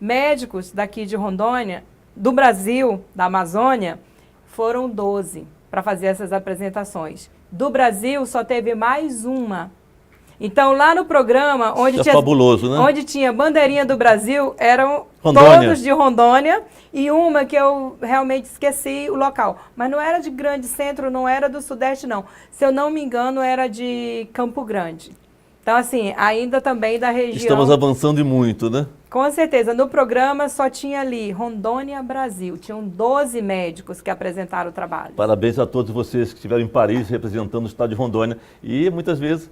médicos daqui de Rondônia, do Brasil, da Amazônia, foram 12 para fazer essas apresentações. Do Brasil só teve mais uma. Então lá no programa, fabuloso, né? Onde tinha bandeirinha do Brasil, eram Rondônia. todos de Rondônia e uma que eu realmente esqueci o local. Mas não era de Grande Centro, não era do Sudeste, não. Se eu não me engano, era de Campo Grande. Então, assim, ainda também da região... Estamos avançando e muito, né? Com certeza. No programa só tinha ali Rondônia, Brasil. Tinham 12 médicos que apresentaram o trabalho. Parabéns a todos vocês que estiveram em Paris representando o estado de Rondônia. E muitas vezes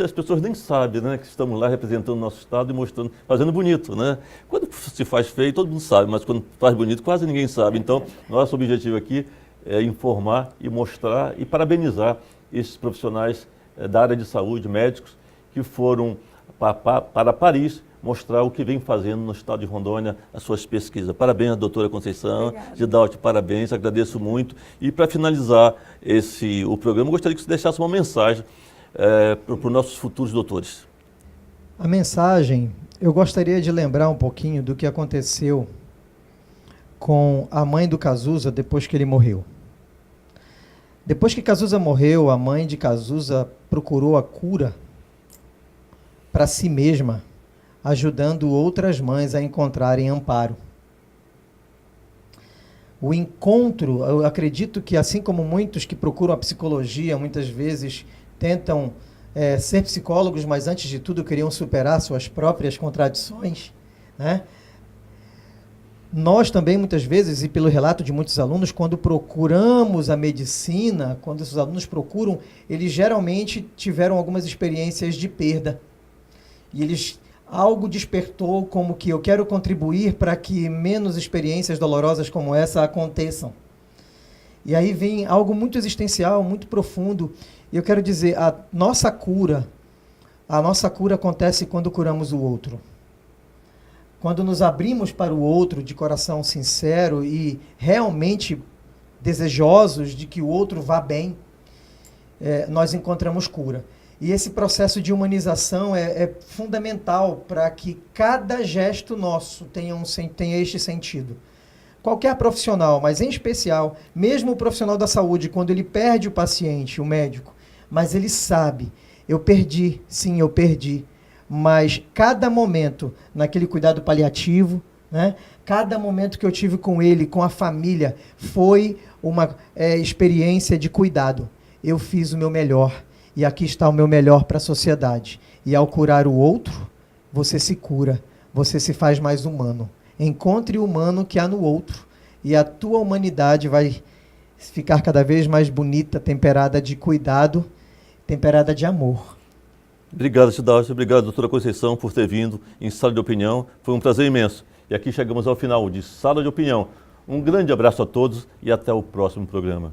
as pessoas nem sabem, né, que estamos lá representando o nosso estado e mostrando, fazendo bonito, né? Quando se faz feio, todo mundo sabe, mas quando faz bonito, quase ninguém sabe. Então, nosso objetivo aqui é informar e mostrar e parabenizar esses profissionais da área de saúde, médicos, que foram para Paris mostrar o que vem fazendo no estado de Rondônia, as suas pesquisas. Parabéns, doutora Conceição. Gildaut, parabéns, agradeço muito. E para finalizar o programa, eu gostaria que você deixasse uma mensagem para os nossos futuros doutores. A mensagem, eu gostaria de lembrar um pouquinho do que aconteceu com a mãe do Cazuza depois que ele morreu. Depois que Cazuza morreu, a mãe de Cazuza procurou a cura para si mesma, ajudando outras mães a encontrarem amparo. O encontro, eu acredito que assim como muitos que procuram a psicologia, muitas vezes tentam ser psicólogos, mas antes de tudo queriam superar suas próprias contradições, né? Nós também, muitas vezes, e pelo relato de muitos alunos, quando procuramos a medicina, quando esses alunos procuram, eles geralmente tiveram algumas experiências de perda. E algo despertou como que eu quero contribuir para que menos experiências dolorosas como essa aconteçam. E aí vem algo muito existencial, muito profundo. E eu quero dizer, a nossa cura acontece quando curamos o outro. Quando nos abrimos para o outro de coração sincero e realmente desejosos de que o outro vá bem, nós encontramos cura. E esse processo de humanização é fundamental para que cada gesto nosso tenha este sentido. Qualquer profissional, mas em especial, mesmo o profissional da saúde, quando ele perde o paciente, o médico, mas ele sabe, eu perdi, sim, eu perdi. Mas cada momento naquele cuidado paliativo, né, cada momento que eu tive com ele, com a família, foi uma experiência de cuidado. Eu fiz o meu melhor e aqui está o meu melhor para a sociedade. E ao curar o outro, você se cura, você se faz mais humano. Encontre o humano que há no outro e a tua humanidade vai ficar cada vez mais bonita, temperada de cuidado, temperada de amor. Obrigado, Cidade. Obrigado, doutora Conceição, por ter vindo em Sala de Opinião. Foi um prazer imenso. E aqui chegamos ao final de Sala de Opinião. Um grande abraço a todos e até o próximo programa.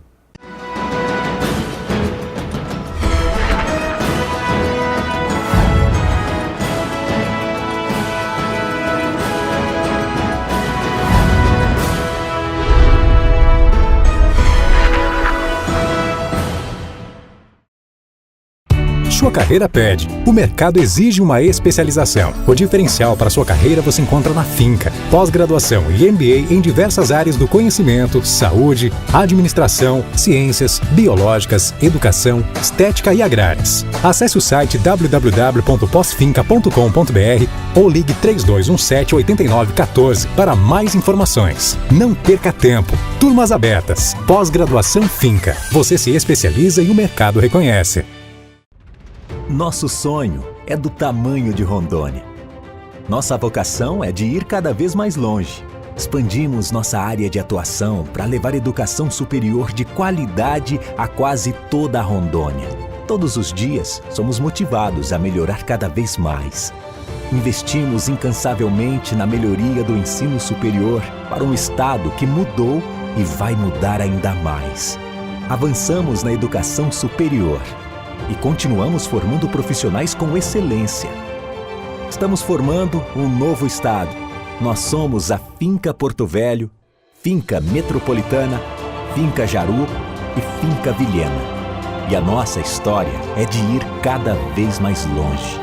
Sua carreira pede. O mercado exige uma especialização. O diferencial para sua carreira você encontra na Finca. Pós-graduação e MBA em diversas áreas do conhecimento, saúde, administração, ciências, biológicas, educação, estética e agrárias. Acesse o site www.posfinca.com.br ou ligue 3217-8914 para mais informações. Não perca tempo. Turmas abertas. Pós-graduação Finca. Você se especializa e o mercado reconhece. Nosso sonho é do tamanho de Rondônia. Nossa vocação é de ir cada vez mais longe. Expandimos nossa área de atuação para levar educação superior de qualidade a quase toda a Rondônia. Todos os dias, somos motivados a melhorar cada vez mais. Investimos incansavelmente na melhoria do ensino superior para um estado que mudou e vai mudar ainda mais. Avançamos na educação superior e continuamos formando profissionais com excelência. Estamos formando um novo estado. Nós somos a Finca Porto Velho, Finca Metropolitana, Finca Jaru e Finca Vilhena. E a nossa história é de ir cada vez mais longe.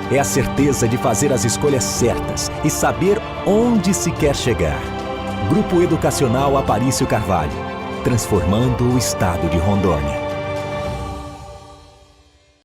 É a certeza de fazer as escolhas certas e saber onde se quer chegar. Grupo Educacional Aparício Carvalho, transformando o estado de Rondônia.